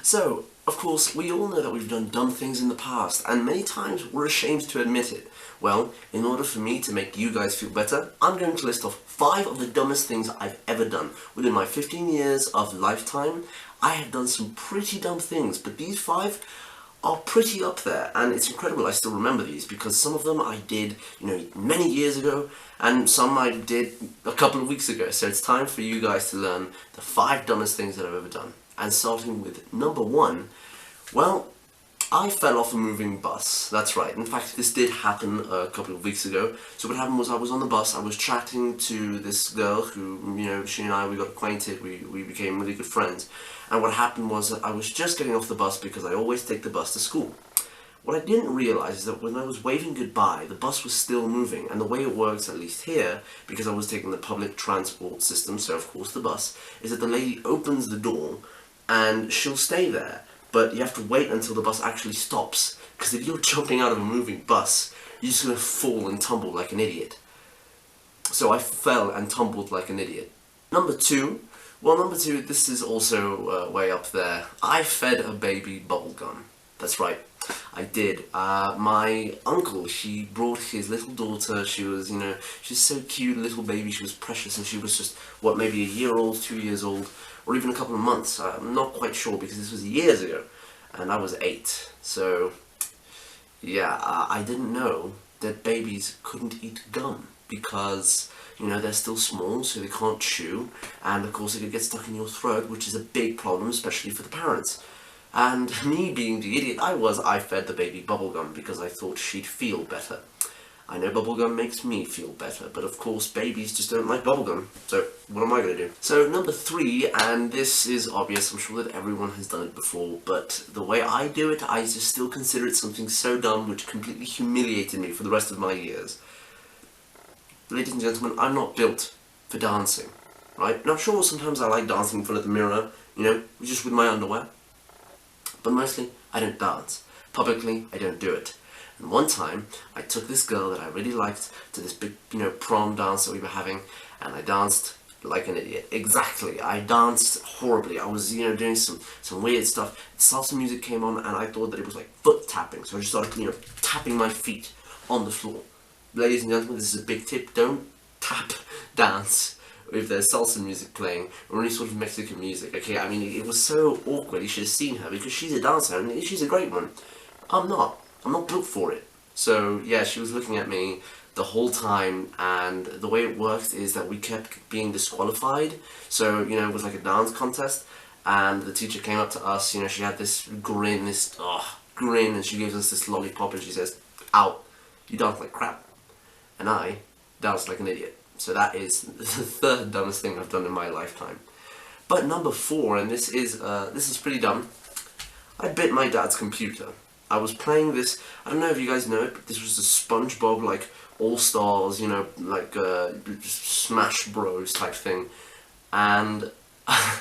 So, of course, we all know that we've done dumb things in the past, and many times we're ashamed to admit it. Well, in order for me to make you guys feel better, I'm going to list off 5 of the dumbest things I've ever done. Within my 15 years of lifetime, I have done some pretty dumb things, but these 5 are pretty up there, and it's incredible I still remember these, because some of them I did, many years ago, and some I did a couple of weeks ago. So it's time for you guys to learn the 5 dumbest things that I've ever done. And starting with number 1, well, I fell off a moving bus. That's right. In fact, this did happen a couple of weeks ago. So what happened was I was on the bus, I was chatting to this girl who, she and I, we got acquainted, we became really good friends. And what happened was that I was just getting off the bus because I always take the bus to school. What I didn't realise is that when I was waving goodbye, the bus was still moving, and the way it works, at least here, because I was taking the public transport system, so of course the bus, is that the lady opens the door and she'll stay there, but you have to wait until the bus actually stops, because if you're jumping out of a moving bus, you're just going to fall and tumble like an idiot. So I fell and tumbled like an idiot. Number 2, this is also way up there. I fed a baby bubblegum. That's right, I did. My uncle, he brought his little daughter. She was, she's so cute, little baby. She was precious, and she was just, maybe a year old, 2 years old, or even a couple of months. I'm not quite sure, because this was years ago, and I was 8. So, yeah, I didn't know that babies couldn't eat gum, because they're still small, so they can't chew, and of course it could get stuck in your throat, which is a big problem, especially for the parents. And me being the idiot I fed the baby bubblegum because I thought she'd feel better. I know bubblegum makes me feel better, but of course babies just don't like bubblegum, so what am I going to do? So number 3, and this is obvious, I'm sure that everyone has done it before, but the way I do it, I just still consider it something so dumb which completely humiliated me for the rest of my years. Ladies and gentlemen, I'm not built for dancing, right? And I'm sure sometimes I like dancing in front of the mirror, just with my underwear. But mostly, I don't dance. Publicly, I don't do it. And one time, I took this girl that I really liked to this big, prom dance that we were having, and I danced like an idiot. Exactly, I danced horribly. I was, doing some weird stuff. Salsa music came on, and I thought that it was like foot tapping, so I just started, tapping my feet on the floor. Ladies and gentlemen, this is a big tip. Don't tap dance if there's salsa music playing, or any sort of Mexican music, okay? I mean, it was so awkward. You should have seen her, because she's a dancer, and she's a great one. I'm not built for it. So, yeah, she was looking at me the whole time, and the way it worked is that we kept being disqualified. So, it was like a dance contest, and the teacher came up to us, she had this grin, and she gives us this lollipop, and she says, "Out, you dance like crap." And I danced like an idiot. So that is the 3rd dumbest thing I've done in my lifetime. But number 4, and this is pretty dumb. I bit my dad's computer. I was playing this, I don't know if you guys know it, but this was a SpongeBob, like, All-Stars, like, Smash Bros type thing. And I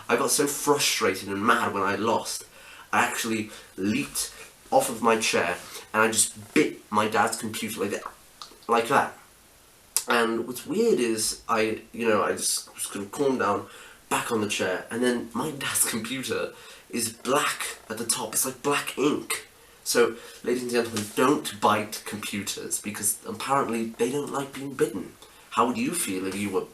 got so frustrated and mad when I lost, I actually leaped off of my chair, and I just bit my dad's computer like that. And what's weird is I just was going to calm down, back on the chair, and then my dad's computer is black at the top. It's like black ink. So, ladies and gentlemen, don't bite computers, because apparently they don't like being bitten. How would you feel if you were...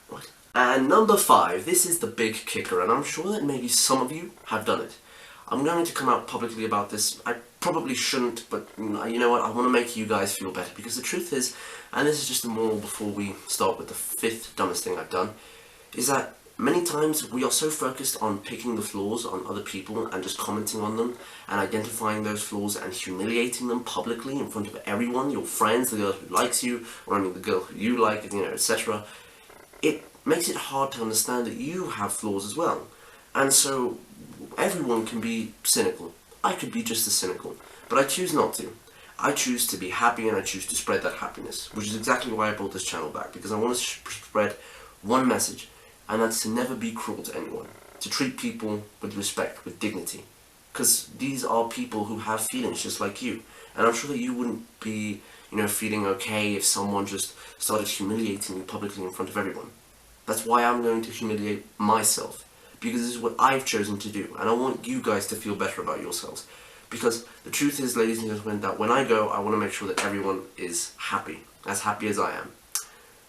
What? And number 5, this is the big kicker, and I'm sure that maybe some of you have done it. I'm going to come out publicly about this. I probably shouldn't, but you know what, I want to make you guys feel better, because the truth is, and this is just a moral before we start with the 5th dumbest thing I've done, is that many times we are so focused on picking the flaws on other people and just commenting on them and identifying those flaws and humiliating them publicly in front of everyone, your friends, the girl who likes you, or the girl who you like, etc. It makes it hard to understand that you have flaws as well. And so everyone can be cynical. I could be just as cynical, but I choose not to. I choose to be happy, and I choose to spread that happiness, which is exactly why I brought this channel back, because I want to spread one message, and that's to never be cruel to anyone, to treat people with respect, with dignity, because these are people who have feelings just like you, and I'm sure that you wouldn't be, feeling okay if someone just started humiliating you publicly in front of everyone. That's why I'm going to humiliate myself, because this is what I've chosen to do, and I want you guys to feel better about yourselves. Because the truth is, ladies and gentlemen, that when I go, I want to make sure that everyone is happy as I am.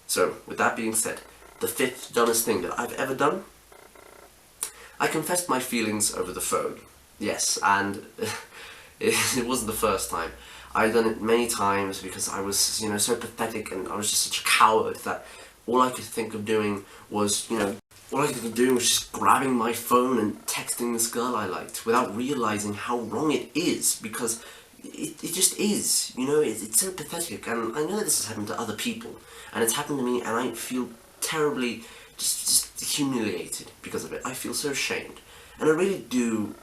So, with that being said, the 5th dumbest thing that I've ever done, I confessed my feelings over the phone. Yes, and it wasn't the first time. I've done it many times because I was, so pathetic, and I was just such a coward that all I could think of doing was, just grabbing my phone and texting this girl I liked without realizing how wrong it is, because it just is, it's so pathetic, and I know this has happened to other people, and it's happened to me, and I feel terribly just humiliated because of it. I feel so ashamed, and I really do,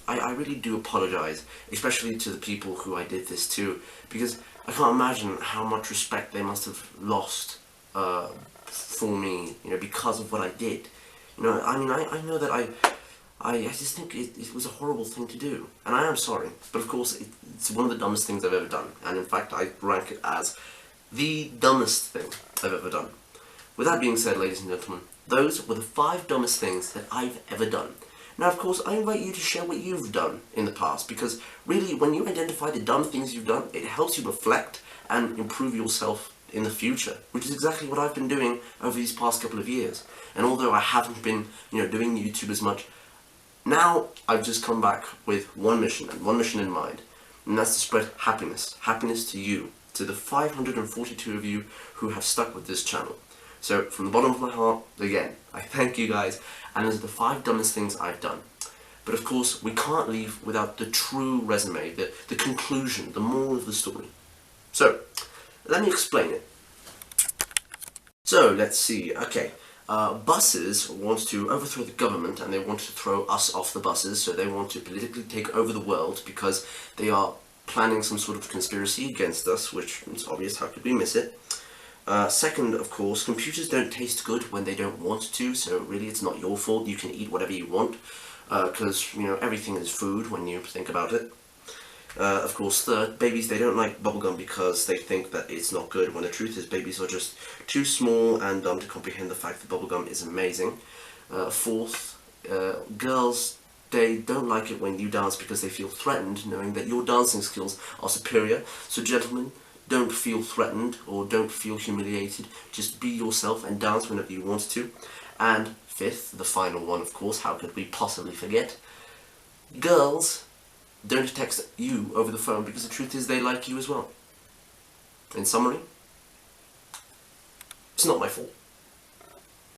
I really do apologize, especially to the people who I did this to, because I can't imagine how much respect they must have lost for me, because of what I did. I know that I just think it was a horrible thing to do, and I am sorry, but of course it's one of the dumbest things I've ever done, and in fact I rank it as the dumbest thing I've ever done. With that being said, ladies and gentlemen, those were the 5 dumbest things that I've ever done. Now, of course, I invite you to share what you've done in the past, because really, when you identify the dumb things you've done, it helps you reflect and improve yourself in the future, which is exactly what I've been doing over these past couple of years. And although I haven't been, doing YouTube as much, now I've just come back with one mission, and one mission in mind, and that's to spread happiness to you, to the 542 of you who have stuck with this channel. So, from the bottom of my heart, again, I thank you guys, and those are the 5 dumbest things I've done. But of course, we can't leave without the true resume, the conclusion, the moral of the story. So, let me explain it. So, let's see, okay. Buses want to overthrow the government, and they want to throw us off the buses, so they want to politically take over the world because they are planning some sort of conspiracy against us, which is obvious, how could we miss it? Second, of course, computers don't taste good when they don't want to, so really it's not your fault. You can eat whatever you want, because, everything is food when you think about it. Of course, third, babies, they don't like bubblegum because they think that it's not good, when the truth is babies are just too small and dumb to comprehend the fact that bubblegum is amazing. Fourth, girls, they don't like it when you dance because they feel threatened knowing that your dancing skills are superior. So gentlemen, don't feel threatened or don't feel humiliated. Just be yourself and dance whenever you want to. And fifth, the final one, of course, how could we possibly forget? Girls don't text you over the phone because the truth is they like you as well. In summary, it's not my fault.